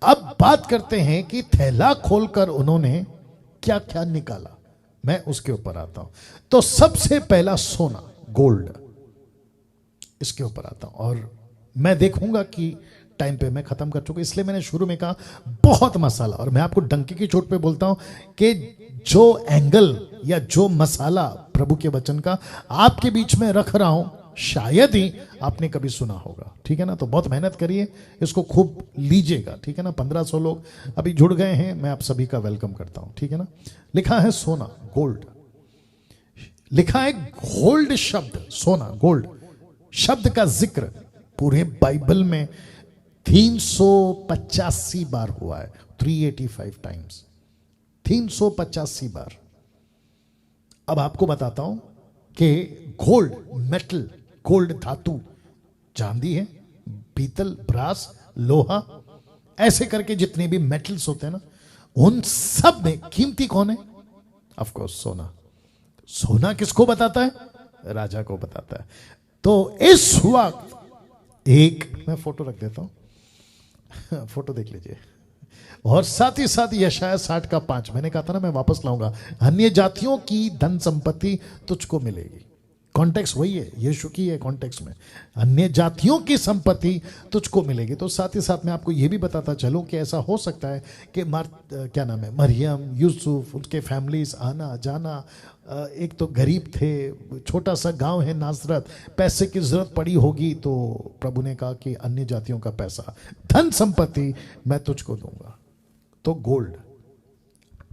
अब बात करते हैं कि थैला खोलकर उन्होंने क्या क्या निकाला, मैं उसके ऊपर आता हूं। तो सबसे पहला सोना, गोल्ड, इसके ऊपर आता हूं। और मैं देखूंगा कि टाइम पे मैं खत्म कर चुका, इसलिए मैंने शुरू में कहा बहुत मसाला। और मैं आपको डंकी की चोट पे बोलता हूं कि जो एंगल या जो मसाला प्रभु के वचन का आपके बीच में रख रहा हूं, शायद ही आपने कभी सुना होगा, ठीक है ना। तो बहुत मेहनत करिए, इसको खूब लीजिएगा, ठीक है ना। 1500 लोग अभी जुड़ गए हैं, मैं आप सभी का वेलकम करता हूं, ठीक है ना। लिखा है सोना, गोल्ड, लिखा है गोल्ड शब्द, सोना गोल्ड शब्द का जिक्र पूरे बाइबल में 385 बार हुआ है, 385 टाइम्स, 385 बार। अब आपको बताता हूं कि गोल्ड मेटल, गोल्ड धातु, चांदी है, पीतल, ब्रास, लोहा, ऐसे करके जितने भी मेटल्स होते हैं ना, उन सब में कीमती कौन है? ऑफ कोर्स सोना। सोना किसको बताता है? राजा को बताता है। तो इस वक्त एक मैं फोटो रख देता हूं, फोटो देख लीजिए। और साथ ही साथ यशाया 60 का 5, मैंने कहा था ना मैं वापस लाऊंगा, अन्य जातियों की धन संपत्ति तुझको मिलेगी। कॉन्टेक्स्ट वही है, यीशु की है कॉन्टेक्स्ट में, अन्य जातियों की संपत्ति तुझको मिलेगी। तो साथ ही साथ मैं आपको यह भी बताता चलूं कि ऐसा हो सकता है कि क्या नाम है, मरियम, यूसुफ, उनके फैमिलीज आना जाना, एक तो गरीब थे, छोटा सा गांव है नासरत, पैसे की जरूरत पड़ी होगी, तो प्रभु ने कहा कि अन्य जातियों का पैसा, धन संपत्ति मैं तुझको दूंगा। तो गोल्ड,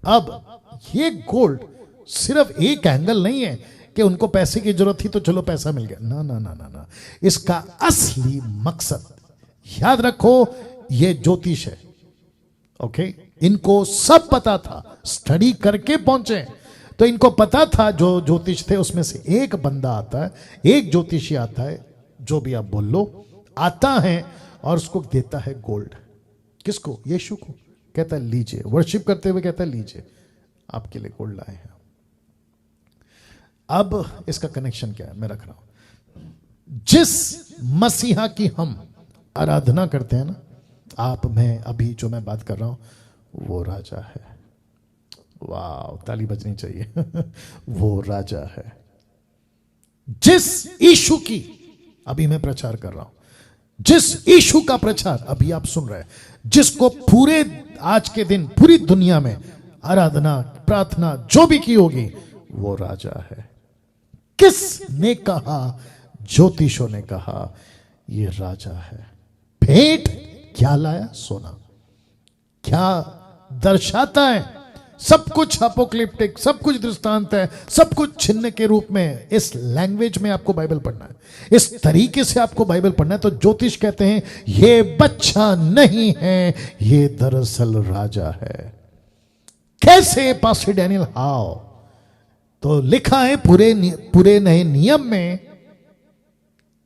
अब ये गोल्ड सिर्फ एक एंगल नहीं है कि उनको पैसे की जरूरत थी तो चलो पैसा मिल गया, ना ना ना ना ना। इसका असली मकसद याद रखो, ये ज्योतिष है, ओके। इनको सब पता था, स्टडी करके पहुंचे, तो इनको पता था जो ज्योतिष थे उसमें से एक बंदा आता है, एक ज्योतिषी आता है, जो भी आप बोल लो, आता है और उसको देता है गोल्ड। किसको? यीशु को। कहता है लीजिए, वर्शिप करते हुए कहता है लीजिए, आपके लिए गोल्ड लाए हैं। अब इसका कनेक्शन क्या है, मैं रख रहा हूं। जिस मसीहा की हम आराधना करते हैं ना, आप, मैं, अभी जो मैं बात कर रहा हूं, वो राजा है। वाह, ताली बजनी चाहिए। वो राजा है। जिस यीशु की अभी मैं प्रचार कर रहा हूं, जिस यीशु का प्रचार अभी आप सुन रहे हैं, जिसको पूरे आज के दिन पूरी दुनिया में आराधना, प्रार्थना जो भी की होगी, वो राजा है। किसने कहा? ज्योतिषों ने कहा ये राजा है। भेंट क्या लाया? सोना। क्या दर्शाता है? सब कुछ अपोक्लिप्टिक, सब कुछ दृष्टांत है, सब कुछ चिन्ह के रूप में। इस लैंग्वेज में आपको बाइबल पढ़ना है, इस तरीके से आपको बाइबल पढ़ना है। तो ज्योतिष कहते हैं ये बच्चा नहीं है, ये दरअसल राजा है। कैसे पास्टर डैनियल? हाउ? तो लिखा है पूरे नए नियम में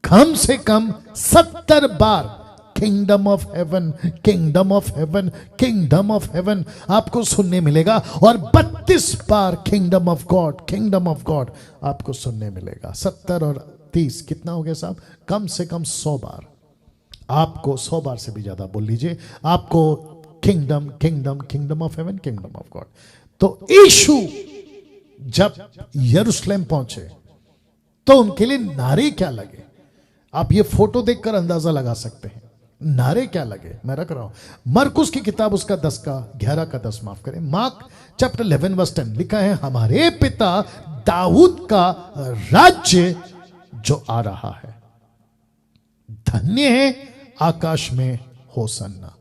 कम से कम 70 बार kingdom of heaven, kingdom of heaven, kingdom of heaven आपको सुनने मिलेगा, और 32 बार kingdom of God, kingdom of God आपको सुनने मिलेगा। 70 और 30 कितना हो गया साहब? कम से कम 100 बार। आपको 100 बार से भी ज्यादा बोल लीजिए, आपको kingdom, kingdom, kingdom of heaven, kingdom of God. तो यीशु जब यरूशलेम पहुंचे तो उनके लिए नारे क्या लगे, आप ये फोटो देखकर अंदाजा लगा सकते हैं। नारे क्या लगे, मैं रख रहा हूं। मरकुस की किताब उसका 11 का 10 माफ करें, मार्क चैप्टर 11 वर्स 10 लिखा है, हमारे पिता दाऊद का राज्य जो आ रहा है, धन्य है आकाश में होसन्ना,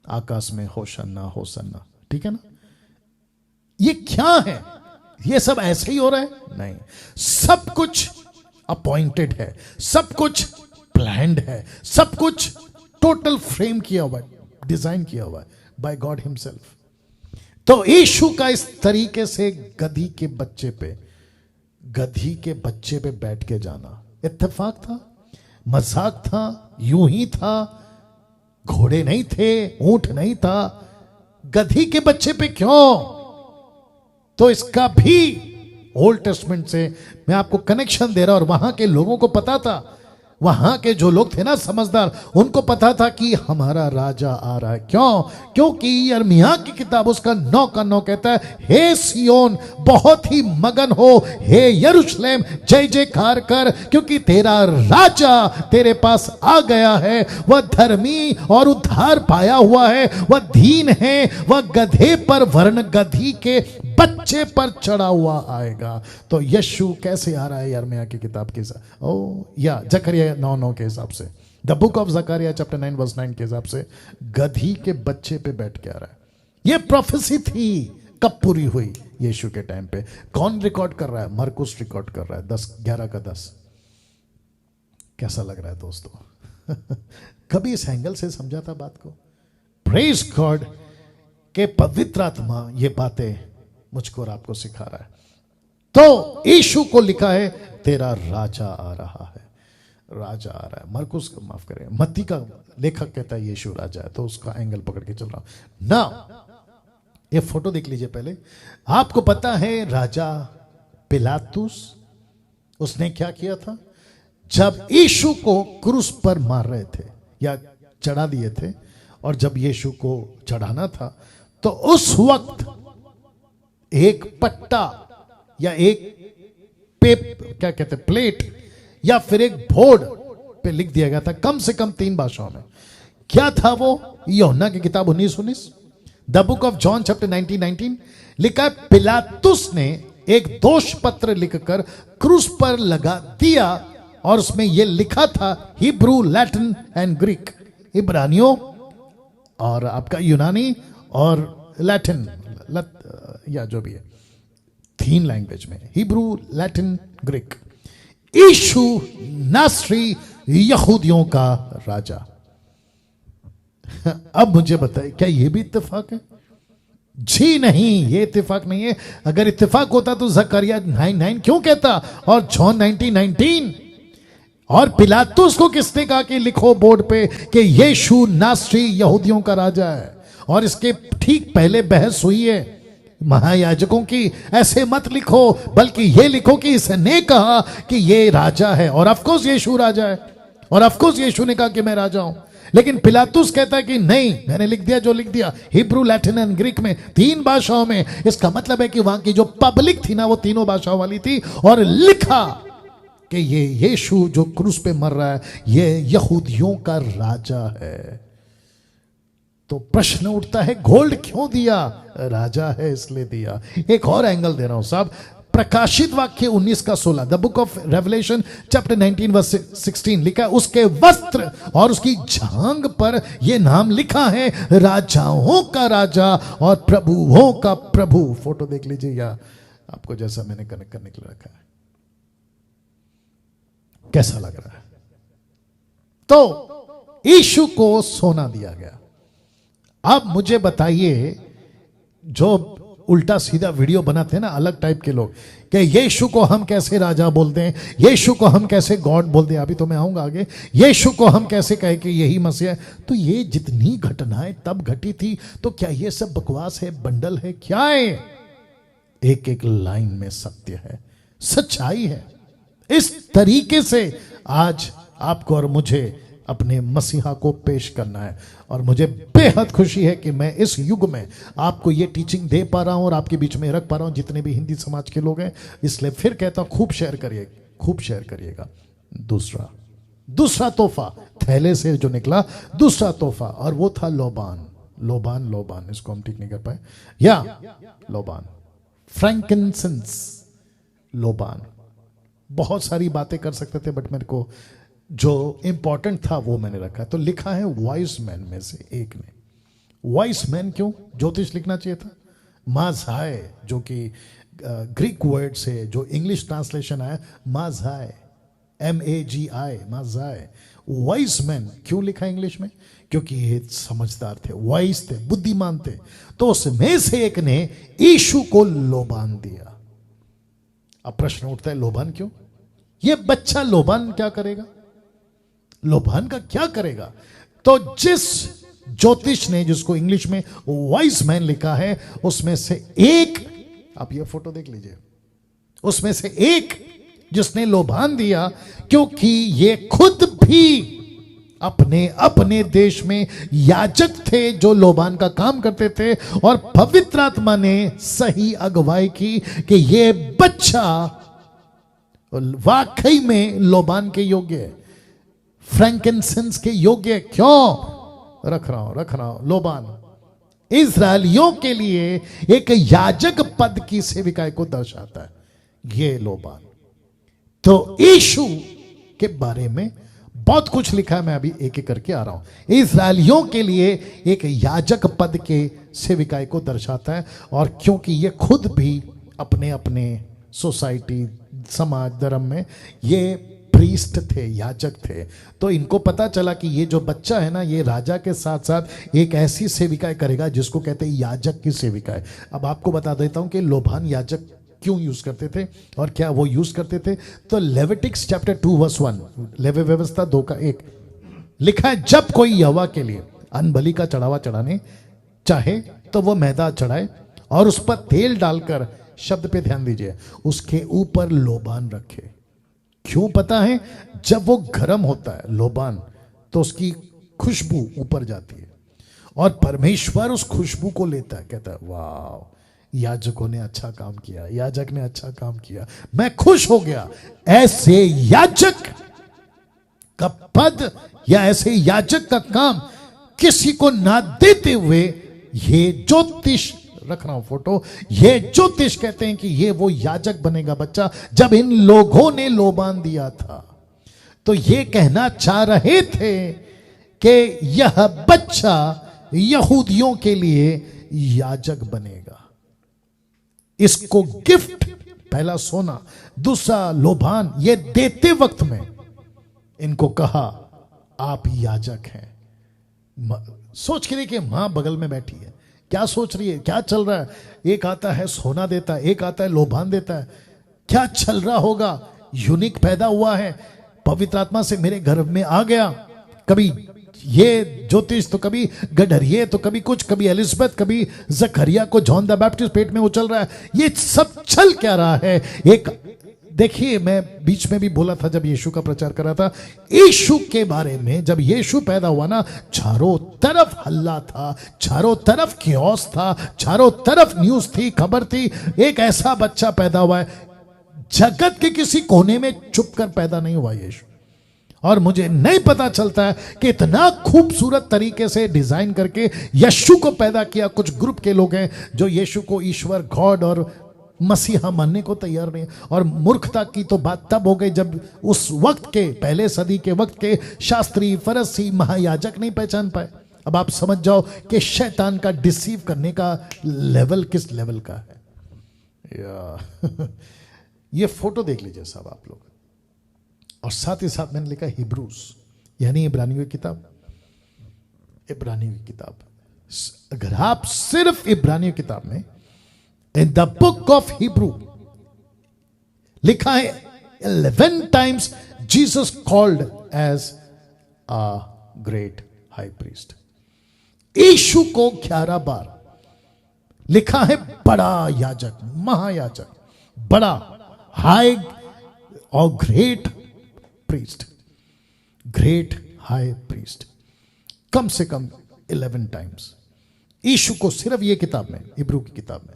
आकाश में होसन्ना, होसन्ना। ठीक है ना। ये क्या है? ये सब ऐसे ही हो रहा है? नहीं, सब कुछ अपॉइंटेड है, सब कुछ प्लान्ड है, सब कुछ टोटल फ्रेम किया हुआ है, डिजाइन किया हुआ है बाय गॉड हिमसेल्फ। तो यीशु का इस तरीके से गधी के बच्चे पे बैठ के जाना इत्तेफाक था, मजाक था, यूं ही था। घोड़े नहीं थे, ऊंट नहीं था, गधी के बच्चे पे क्यों? तो इसका भी ओल्ड टेस्टमेंट से मैं आपको कनेक्शन दे रहा हूं, और वहां के लोगों को पता था, वहां के जो लोग थे ना समझदार, उनको पता था कि हमारा राजा आ रहा है। क्यों? क्योंकि यिर्मयाह की किताब उसका 9 का 9 कहता है, हे सियोन बहुत ही मगन हो, हे यरूशलेम जय जयकार कर, क्योंकि तेरा राजा तेरे पास आ गया है। वह धर्मी और उद्धार पाया हुआ है, वह दीन है, वह गधे पर वर्ण गधी के बच्चे पर चढ़ा हुआ आएगा। तो यीशु कैसे आ रहा है यिर्मयाह की किताब के साथ, या जकरिया 9:9 के हिसाब से, the book of Zechariah chapter 9 verse 9 के हिसाब से गधी के बच्चे पे बैठ के आ रहा है। यह प्रोफेसी थी, कब पूरी हुई? यीशु के टाइम पे। कौन रिकॉर्ड कर रहा है? मरकुस रिकॉर्ड कर रहा है 11 का 10। कैसा लग रहा है दोस्तों? कभी इस एंगल से समझा था बात को? प्रेज गॉड के पवित्र आत्मा ये बातें मुझको और आपको सिखा रहा है। तो यीशु को लिखा है तेरा राजा आ रहा है, राजा आ रहा है। मरकुस को माफ करें, मत्ती का लेखक कहता है यीशु राजा है, तो उसका एंगल पकड़ के चल रहा हूं ना। ये फोटो देख लीजिए पहले। आपको पता है राजा पिलातुस, उसने क्या किया था? जब यीशु को क्रूस पर मार रहे थे या चढ़ा दिए थे, और जब यीशु को चढ़ाना था, तो उस वक्त एक पट्टा या एक क्या कहते हैं, प्लेट या फिर एक बोर्ड पे लिख दिया गया था, कम से कम 3 भाषाओं में। क्या था वो? यूहन्ना की किताब 19:19, the book of John chapter 19:19 लिखा है, पिलातुस ने एक दोष पत्र लिखकर क्रूस पर लगा दिया, और उसमें यह लिखा था हिब्रू, लैटिन एंड ग्रीक, इब्रानियों और आपका यूनानी और लैटिन, या जो भी है 3 लैंग्वेज में, हिब्रू, लैटिन, ग्रीक। यीशु नासरी यहूदियों का राजा। अब मुझे बताइए, क्या यह भी इत्तेफाक है? जी नहीं, ये इत्तेफाक नहीं है। अगर इत्तेफाक होता तो जकरिया 9:9 क्यों कहता, और जॉन 19:19? और पिलातुस को किसने कहा कि लिखो बोर्ड पे कि यीशु नासरी यहूदियों का राजा है? और इसके ठीक पहले बहस हुई है महायाजकों की, ऐसे मत लिखो, बल्कि ये लिखो कि इसने कहा कि ये राजा है, और ऑफ कोर्स यीशु राजा है, और ऑफ कोर्स यीशु ने कहा कि मैं राजा हूं। लेकिन पिलातुस कहता है कि नहीं, मैंने लिख दिया जो लिख दिया, हिब्रू, लैटिन एंड ग्रीक में, 3 भाषाओं में। इसका मतलब है कि वहां की जो पब्लिक थी ना, वो तीनों भाषाओं वाली थी, और लिखा कि ये यीशु जो क्रूस पे मर रहा है, ये यहूदियों का राजा है। तो प्रश्न उठता है, गोल्ड क्यों दिया? राजा है इसलिए दिया। एक और एंगल दे रहा हूं साहब, प्रकाशित वाक्य 19 का 16, the book of Revelation chapter 19 verse 16 लिखा है, उसके वस्त्र और उसकी जांघ पर यह नाम लिखा है, राजाओं का राजा और प्रभुओं का प्रभु। फोटो देख लीजिए, या आपको जैसा मैंने कनेक्ट करने के लिए रखा है, कैसा लग रहा है? तो यीशु को सोना दिया गया। अब मुझे बताइए, जो उल्टा सीधा वीडियो बनाते हैं ना अलग टाइप के लोग, कि यीशु को हम कैसे राजा बोलते हैं, यीशु को हम कैसे गॉड बोलते हैं, अभी तो मैं आऊंगा आगे, यीशु को हम कैसे कहें कि यही मसीह है। तो ये जितनी घटनाएं तब घटी थी, तो क्या ये सब बकवास है, बंडल है, क्या है? एक एक लाइन में सत्य है, सच्चाई है। इस तरीके से आज आपको और मुझे अपने मसीहा को पेश करना है, और मुझे बेहद खुशी है कि मैं इस युग में आपको ये टीचिंग दे पा रहा हूं और आपके बीच में रख पा रहा हूं, जितने भी हिंदी समाज के लोग हैं। इसलिए फिर कहता हूं, खूब शेयर करिए, खूब शेयर करिएगा। दूसरा तोहफा थैले से जो निकला, दूसरा तोहफा, और वो था लोबान, इसको हम ठीक नहीं कर पाए, या लोबान, फ्रैंकिनसेंस, लोबान। बहुत सारी बातें कर सकते थे, बट मेरे को जो इंपॉर्टेंट था वो मैंने रखा। तो लिखा है वाइस मैन में से एक ने। वाइस मैन क्यों? ज्योतिष लिखना चाहिए था। माज़ाय, जो कि ग्रीक वर्ड से जो इंग्लिश ट्रांसलेशन आया, माज़ाय, MAGI, माज़ाय। वाइस मैन क्यों लिखा इंग्लिश में? क्योंकि ये समझदार थे, वाइस थे, बुद्धिमान थे। तो उसमें से एक ने यीशु को लोबान दिया। अब प्रश्न उठता है, लोबान क्यों? ये बच्चा लोबान क्या करेगा? लोबान का क्या करेगा? तो जिस ज्योतिष ने, जिसको इंग्लिश में वाइस मैन लिखा है, उसमें से एक, आप ये फोटो देख लीजिए, उसमें से एक जिसने लोबान दिया, क्योंकि ये खुद भी अपने अपने देश में याजक थे जो लोबान का काम करते थे, और पवित्र आत्मा ने सही अगुवाई की कि ये बच्चा वाकई में लोबान के योग्य है, फ्रैंकिनसेंस के योग्य है। क्यों रख रहा हूं लोबान इजरायलियों के लिए एक याजक पद की सेविकाई को दर्शाता है। ये लोबान, तो यीशु के बारे में बहुत कुछ लिखा है, मैं अभी एक एक करके आ रहा हूं। इजरायलियों के लिए एक याजक पद के सेविकाई को दर्शाता है, और क्योंकि ये खुद भी अपने अपने सोसाइटी, समाज, धर्म में ये प्रीस्ट थे, याजक थे, तो इनको पता चला कि ये जो बच्चा है ना, ये राजा के साथ साथ एक ऐसी सेविकाई करेगा जिसको कहते हैं याजक की सेविकाई। अब आपको बता देता हूं कि लोबान याजक क्यों यूज करते थे और क्या वो यूज करते थे। तो लेविटिक्स चैप्टर 2 वर्स 1, लेवी व्यवस्था 2:1 लिखा है, जब कोई यहोवा के लिए अनबलि का चढ़ावा चढ़ाने चाहे तो वो मैदा चढ़ाए और उस पर तेल डालकर, शब्द पे ध्यान दीजिए, उसके ऊपर लोबान रखे। क्यों पता है? जब वो गर्म होता है लोबान, तो उसकी खुशबू ऊपर जाती है और परमेश्वर उस खुशबू को लेता है, कहता है वाह, याजकों ने अच्छा काम किया, याजक ने अच्छा काम किया, मैं खुश हो गया। ऐसे याजक का पद या ऐसे याजक का काम किसी को ना देते हुए, ये ज्योतिष, रख रहा हूं फोटो, ये ज्योतिष कहते हैं कि ये वो याजक बनेगा बच्चा। जब इन लोगों ने लोबान दिया था तो ये कहना चाह रहे थे कि यह बच्चा यहूदियों के लिए याजक बनेगा। इसको गिफ्ट, पहला सोना, दूसरा लोबान, ये देते वक्त में इनको कहा आप याजक हैं। सोच के देखिए, मां बगल में बैठी है, क्या सोच रही है, क्या चल रहा है? एक आता है सोना देता है, एक आता है लोबान देता है, क्या चल रहा होगा? यूनिक पैदा हुआ है, पवित्र आत्मा से मेरे घर में आ गया। कभी ये ज्योतिष, तो कभी गडरिये, तो कभी कुछ, कभी एलिजाबेथ, कभी जकरिया को जॉन द बैप्टिस्ट पेट में उछल रहा है। ये सब चल क्या रहा है? एक देखिए, मैं बीच में भी बोला था जब यीशु का प्रचार कर रहा था, यीशु के बारे में जब यीशु पैदा हुआ ना, चारों तरफ हल्ला था, चारों तरफ क्योस था, चारों तरफ न्यूज थी, खबर थी, एक ऐसा बच्चा पैदा हुआ है। जगत के किसी कोने में चुप कर पैदा नहीं हुआ यीशु, और मुझे नहीं पता चलता है कि इतना खूबसूरत तरीके से डिजाइन करके यीशु को पैदा किया। कुछ ग्रुप के लोग हैं जो यीशु को ईश्वर, गॉड और मसीहा मानने को तैयार नहीं। और मूर्खता की तो बात तब हो गई जब उस वक्त के, पहले सदी के वक्त के शास्त्री, फरीसी, महायाजक नहीं पहचान पाए। अब आप समझ जाओ कि शैतान का डिसीव करने का लेवल किस लेवल का है। ये फोटो देख लीजिए साहब आप लोग, और साथ ही साथ मैंने लिखा हिब्रूस, यानी इब्रानियों की किताब। इब्रानियों की किताब, अगर आप सिर्फ इब्रानियों की किताब में, in the book of Hebrew लिखा है 11 times Jesus called as a great high priest. यीशु को 11 बार लिखा है बड़ा याजक, महायाजक, बड़ा, हाई और great priest, great high priest, कम से कम 11 times यीशु को सिर्फ ये किताब में, हिब्रू की किताब में।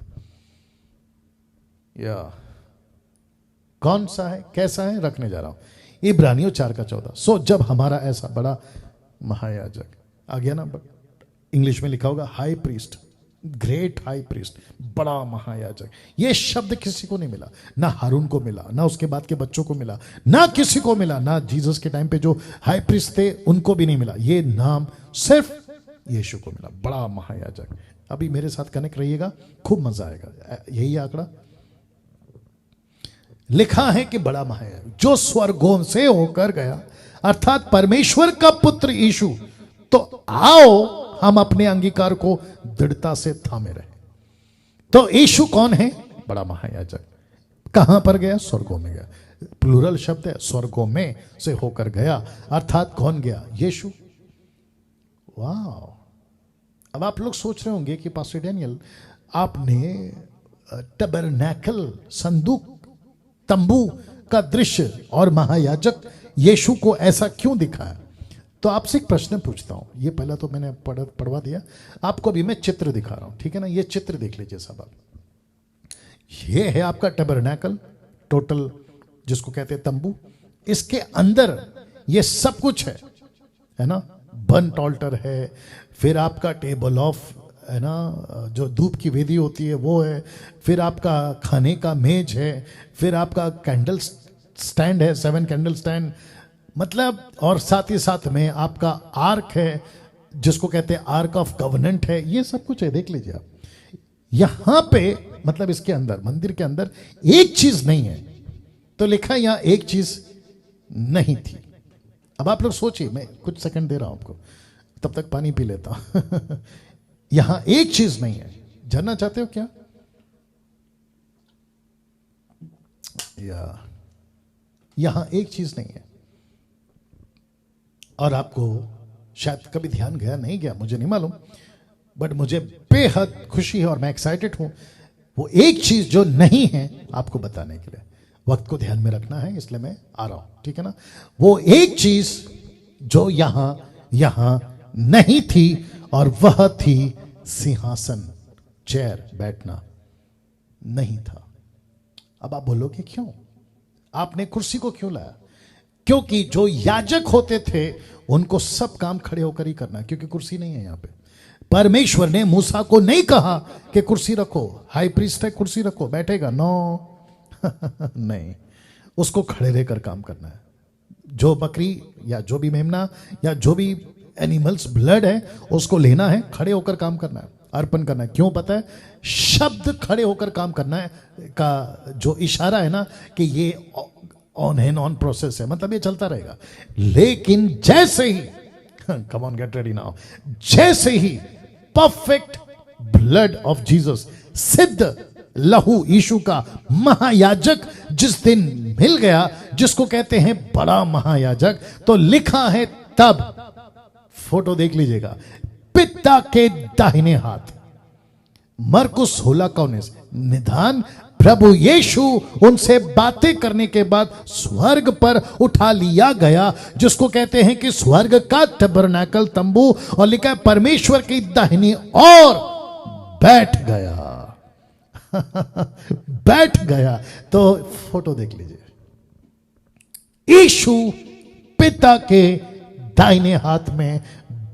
या कौन सा है, कैसा है, रखने जा रहा हूं। इब्रानियों 4:14। सो जब हमारा ऐसा बड़ा महायाजक आ गया ना, इंग्लिश में लिखा होगा high priest, great high priest, बड़ा महायाजक। ये शब्द किसी को नहीं मिला, ना हारून को मिला, ना उसके बाद के बच्चों को मिला, ना किसी को मिला, ना जीसस के टाइम पे जो हाई प्रीस्ट थे उनको भी नहीं मिला। ये नाम सिर्फ यीशु को मिला, बड़ा महायाजक। अभी मेरे साथ कनेक्ट रहिएगा, खूब मजा आएगा। यही आंकड़ा लिखा है कि बड़ा महायाजक जो स्वर्गों से होकर गया, अर्थात परमेश्वर का पुत्र यीशु। तो आओ हम अपने अंगीकार को दृढ़ता से थामे रहे। तो यीशु कौन है? बड़ा महायाजक। कहां पर गया? स्वर्गों में गया। प्लूरल शब्द है, स्वर्गों में से होकर गया, अर्थात कौन गया? यीशु। वाह! अब आप लोग सोच रहे होंगे कि पास्टर डैनियल, आपने टबरनैकल, संदूक, तंबू का दृश्य और महायाजक यीशु को ऐसा क्यों दिखाया? तो आपसे एक प्रश्न पूछता हूं। ये पहला तो मैंने पढ़वा दिया, आपको अभी मैं चित्र दिखा रहा हूं, ठीक है ना? ये चित्र देख लीजिए सब आप। ये है आपका टैबरनैकल, टोटल जिसको कहते हैं तंबू। इसके अंदर ये सब कुछ है ना? बर्न्ट ऑल्टर है, फिर आपका टेबल ऑफ, है ना, जो धूप की वेदी होती है वो है, फिर आपका खाने का मेज है, फिर आपका कैंडल स्टैंड है, 7 कैंडल स्टैंड, मतलब, और साथ ही साथ में आपका आर्क है जिसको कहते हैं आर्क ऑफ कवनेंट है। ये सब कुछ है, देख लीजिए आप। यहां पे मतलब इसके अंदर, मंदिर के अंदर एक चीज नहीं है, तो लिखा है यहां एक चीज नहीं थी। अब आप लोग सोचिए, मैं कुछ सेकंड दे रहा हूं आपको, तब तक पानी पी लेता हूं। यहां एक चीज नहीं है। जानना चाहते हो क्या? यहां एक चीज नहीं है। और आपको शायद कभी ध्यान गया नहीं गया, मुझे नहीं मालूम, बट मुझे बेहद खुशी है और मैं एक्साइटेड हूं वो एक चीज जो नहीं है आपको बताने के लिए। वक्त को ध्यान में रखना है, इसलिए मैं आ रहा हूं, ठीक है ना? वो एक चीज जो यहां नहीं थी, और वह थी सिंहासन, चेयर, बैठना नहीं था। अब आप बोलोगे क्यों? आपने कुर्सी को क्यों लाया? क्योंकि जो याजक होते थे उनको सब काम खड़े होकर ही करना है, क्योंकि कुर्सी नहीं है यहां पे। परमेश्वर ने मूसा को नहीं कहा कि कुर्सी रखो, हाई प्रीस्ट है, कुर्सी रखो, बैठेगा, नो। नहीं, उसको खड़े रहकर काम करना है। जो बकरी या जो भी मेमना या जो भी एनिमल्स ब्लड है उसको लेना है, खड़े होकर काम करना है, अर्पण करना है। क्यों पता है? शब्द खड़े होकर काम करना है का जो इशारा है ना, कि ये ऑन एंड ऑन प्रोसेस है, मतलब ये चलता रहेगा। लेकिन जैसे ही, come on get ready now, जैसे ही परफेक्ट ब्लड ऑफ जीसस, सिद्ध लहू यीशु का महायाजक जिस दिन मिल गया, जिसको कहते हैं बड़ा महायाजक, तो लिखा है तब, फोटो देख लीजिएगा, पिता के दाहिने हाथ, मरकुस 16:19, निदान प्रभु यीशु उनसे बातें करने के बाद स्वर्ग पर उठा लिया गया, जिसको कहते हैं कि स्वर्ग का टैबरनैकल, तंबू, और लिखा है परमेश्वर की दाहिनी ओर बैठ गया। बैठ गया। तो फोटो देख लीजिए, यीशु पिता के दाहिने हाथ में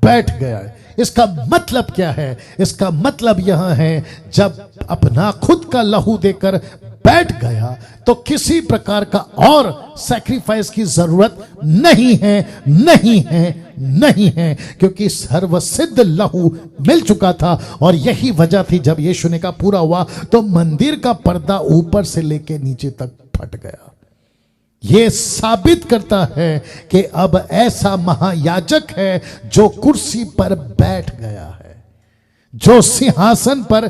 बैठ गया है। इसका मतलब क्या है? इसका मतलब यह है, जब अपना खुद का लहू देकर बैठ गया तो किसी प्रकार का और सैक्रिफाइस की जरूरत नहीं है, नहीं है, नहीं है, क्योंकि सर्वसिद्ध लहू मिल चुका था। और यही वजह थी, जब यीशु ने कहा पूरा हुआ, तो मंदिर का पर्दा ऊपर से लेके नीचे तक फट गया। यह साबित करता है कि अब ऐसा महायाजक है जो कुर्सी पर बैठ गया है, जो सिंहासन पर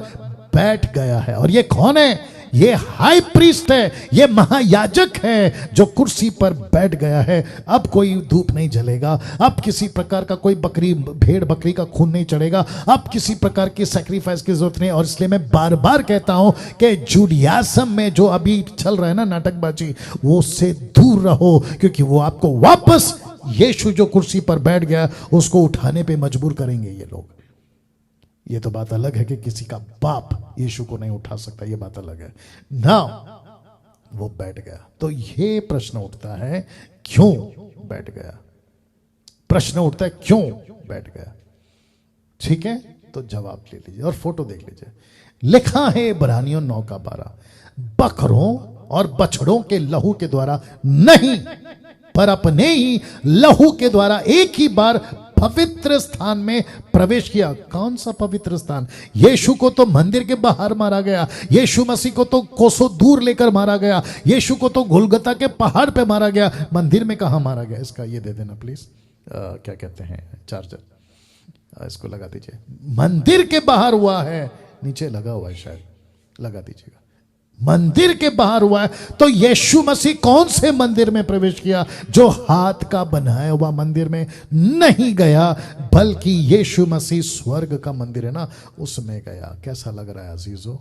बैठ गया है। और ये कौन है? ये हाई प्रीस्ट है, ये महायाजक है जो कुर्सी पर बैठ गया है। अब कोई धूप नहीं जलेगा, अब किसी प्रकार का कोई बकरी, भेड़ बकरी का खून नहीं चढ़ेगा, अब किसी प्रकार की सैक्रिफाइस की जरूरत नहीं। और इसलिए मैं बार बार कहता हूं कि जुडियासम में जो अभी चल रहा है ना नाटकबाजी, वो उससे दूर रहो, क्योंकि वो आपको वापस यीशु जो कुर्सी पर बैठ गया उसको उठाने पे मजबूर करेंगे ये लोग। ये तो बात अलग है कि किसी का बाप यीशु को नहीं उठा सकता, ये बात अलग है ना। वो बैठ गया, तो ये प्रश्न उठता है क्यों बैठ गया? प्रश्न उठता है क्यों बैठ गया? ठीक है, तो जवाब ले लीजिए और फोटो देख लीजिए। लिखा है इब्रानियों 9:12, बकरों और बछड़ों के लहू के द्वारा नहीं, पर अपने ही लहू के द्वारा एक ही बार पवित्र स्थान में प्रवेश किया। कौन सा पवित्र स्थान? यीशु को तो मंदिर के बाहर मारा गया, यीशु मसीह को तो कोसों दूर लेकर मारा गया, यीशु को तो गोलगता के पहाड़ पे मारा गया, मंदिर में कहां मारा गया? इसका ये दे देना प्लीज, क्या कहते हैं, चार्जर, इसको लगा दीजिए। मंदिर के बाहर हुआ है, नीचे लगा हुआ है शायद, लगा दीजिएगा। मंदिर के बाहर हुआ है, तो यीशु मसीह कौन से मंदिर में प्रवेश किया? जो हाथ का बनाया हुआ मंदिर में नहीं गया, बल्कि यीशु मसीह स्वर्ग का मंदिर है ना, उसमें गया। कैसा लग रहा है अजीजों?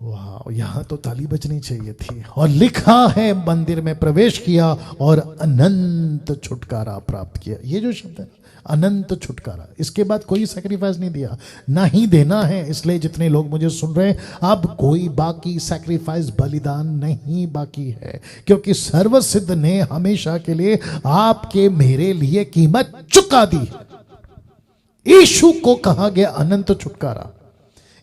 वाह, यहां तो ताली बजनी चाहिए थी। और लिखा है मंदिर में प्रवेश किया और अनंत छुटकारा प्राप्त किया। ये जो शब्द है अनंत छुटकारा, इसके बाद कोई सैक्रिफाइस नहीं दिया, ना ही देना है। इसलिए जितने लोग मुझे सुन रहे हैं, अब कोई बाकी सैक्रिफाइस बलिदान नहीं बाकी है, क्योंकि सर्वसिद्ध ने हमेशा के लिए आपके मेरे लिए कीमत चुका दी। यीशु को कहा गया अनंत छुटकारा,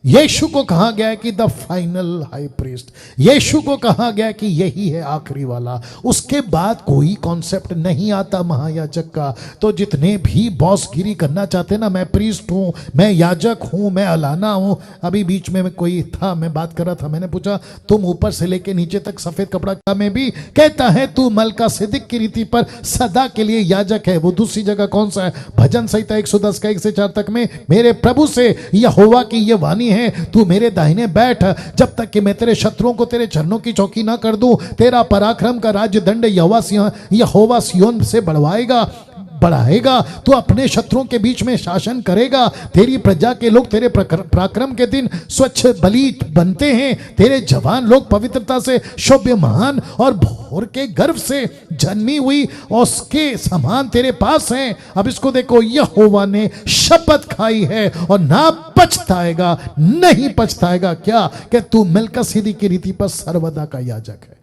यीशु को कहा गया है कि द फाइनल हाई प्रीस्ट, यीशु को कहा गया कि यही है आखिरी वाला। उसके बाद कोई कॉन्सेप्ट नहीं आता महायाजक का। तो जितने भी बॉसगिरी करना चाहते ना, मैं प्रीस्ट हूं, मैं याजक हूं, मैं अलाना हूं। अभी बीच में कोई था, मैं बात कर रहा था, मैंने पूछा तुम ऊपर से लेके नीचे तक सफेद कपड़ा में भी कहता है तू मलका सिद्दीक की रीति पर सदा के लिए याजक है। वो दूसरी जगह कौन सा है? भजन संहिता 110 का 1 से 4 तक में मेरे प्रभु से यहोवा की ये वाणी है, तू मेरे दाहिने बैठ जब तक कि मैं तेरे शत्रुओं को तेरे चरणों की चौकी ना कर दूं। तेरा पराक्रम का राज्य दंड यहोवा सिय्योन से बढ़ाएगा। तू अपने शत्रुओं के बीच में शासन करेगा। तेरी प्रजा के लोग तेरे पराक्रम के दिन स्वच्छ बलि बनते हैं। तेरे जवान लोग पवित्रता से शोभ्यमान और भोर के गर्भ से जन्मी हुई उसके समान तेरे पास हैं। अब इसको देखो, यहोवा ने शपथ खाई है और ना पछताएगा, नहीं पछताएगा। क्या? कि तू मेलकिसेदेक की रीति पर सर्वदा का याजक है।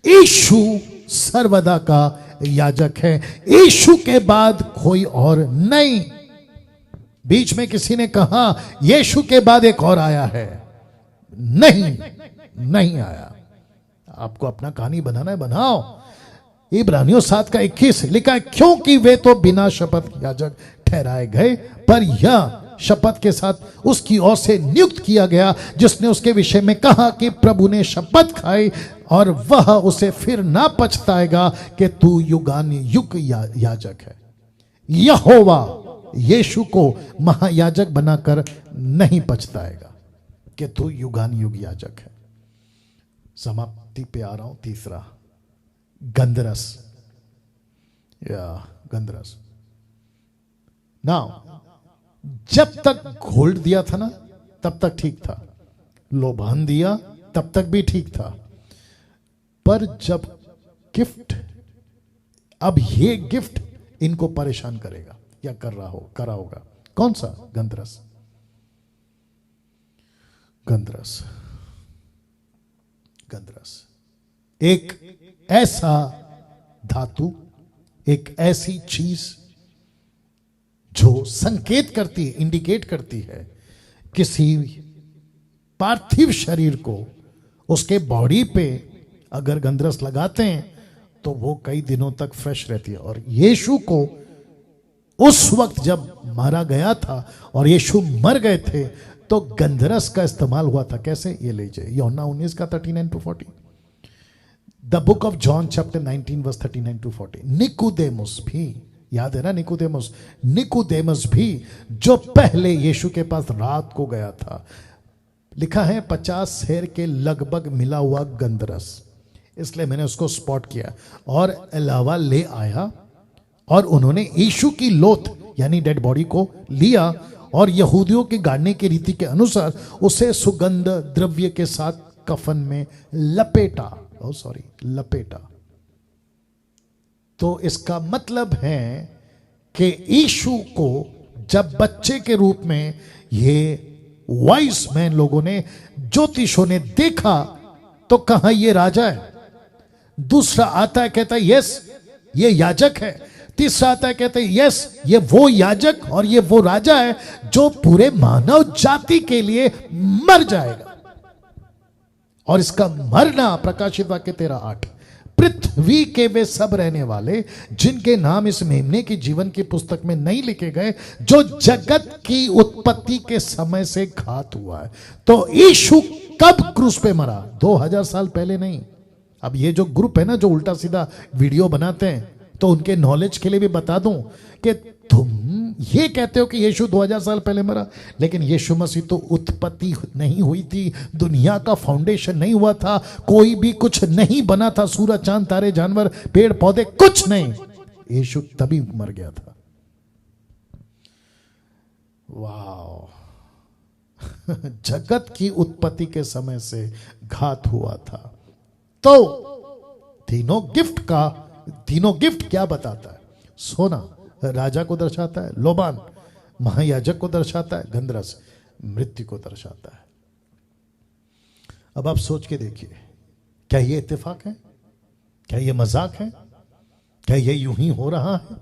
यीशु सर्वदा का याजक है, यीशु के बाद कोई और नहीं। बीच में किसी ने कहा यीशु के बाद एक और आया है, नहीं आया। आपको अपना कहानी बनाना है, बनाओ। इब्रानियों 7 का 21 लिखा है, क्योंकि वे तो बिना शपथ याजक ठहराए गए, पर यह शपथ के साथ उसकी ओर से नियुक्त किया गया, जिसने उसके विषय में कहा कि प्रभु ने शपथ खाई और वह उसे फिर ना पछताएगा कि तू युगान युग याजक है। यहोवा यीशु को महायाजक बनाकर नहीं पछताएगा कि तू युगान युग याजक है। समाप्ति पे आ रहा हूं। तीसरा, गंधरस या गंधरस। नाउ, जब तक गोल्ड दिया था ना तब तक ठीक था, लोबान दिया तब तक भी ठीक था, पर जब गिफ्ट, अब ये गिफ्ट इनको परेशान करेगा या करा होगा। कौन सा? गंधरस। एक ऐसा धातु, एक ऐसी चीज जो संकेत करती है, इंडिकेट करती है किसी पार्थिव शरीर को, उसके बॉडी पे अगर गंधरस लगाते हैं तो वो कई दिनों तक फ्रेश रहती है। और यीशु को उस वक्त जब मारा गया था और यीशु मर गए थे तो गंधरस का इस्तेमाल हुआ था। कैसे? ये लीजिए, यूहन्ना 19 का 39-40, the book of John chapter 19 verse 39-40। Nicodemus भी, याद है ना निकोदेमुस भी जो पहले यीशु के पास रात को गया था, लिखा है 50 सेर के लगभग मिला हुआ गंधरस, इसलिए मैंने उसको स्पॉट किया और अलावा ले आया और उन्होंने यीशु की लोथ यानी डेड बॉडी को लिया और यहूदियों की गाड़ने की रीति के अनुसार उसे सुगंध द्रव्य के साथ कफन में लपेटा। तो इसका मतलब है कि यीशु को जब बच्चे के रूप में ये वाइस मैन लोगों ने, ज्योतिषों ने देखा तो कहा ये राजा है। दूसरा आता है कहता है यस ये याजक है। तीसरा आता है कहते हैं यस ये वो याजक और ये वो राजा है जो पूरे मानव जाति के लिए मर जाएगा। और इसका मरना, प्रकाशित वाक्य 13:8, पृथ्वी के वे सब रहने वाले जिनके नाम इस मेमने की जीवन की पुस्तक में नहीं लिखे गए, जो जगत की उत्पत्ति के समय से घात हुआ है। तो यीशु कब क्रूस पे मरा? 2000 साल पहले नहीं। अब ये जो ग्रुप है ना जो उल्टा सीधा वीडियो बनाते हैं, तो उनके नॉलेज के लिए भी बता दूं कि तुम ये कहते हो कि यीशु 2000 साल पहले मरा, लेकिन यीशु मसीह तो उत्पत्ति नहीं हुई थी, दुनिया का फाउंडेशन नहीं हुआ था, कोई भी कुछ नहीं बना था, सूरज चांद तारे जानवर पेड़ पौधे कुछ नहीं, यीशु तभी मर गया था। वाह जगत की उत्पत्ति के समय से घात हुआ था। तो तीनों गिफ्ट क्या बताता है? सोना राजा को दर्शाता है, लोबान महायाजक को दर्शाता है, गंधरस मृत्यु को दर्शाता है। अब आप सोच के देखिए, क्या ये इत्तेफाक है? क्या ये मजाक है? क्या ये यूं ही हो रहा है?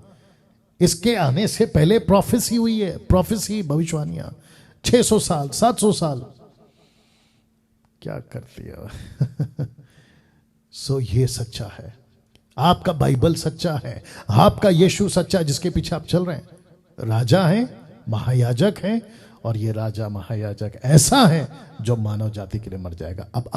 इसके आने से पहले प्रोफेसी हुई है, प्रोफेसी भविष्यवाणियां 600 साल 700 साल क्या करती है। सो ये सच्चा है, आपका बाइबल सच्चा है, आपका यीशु सच्चा जिसके पीछे आप चल रहे हैं। राजा है, महायाजक है, और ये राजा महायाजक ऐसा है जो मानव जाति के लिए मर जाएगा। अब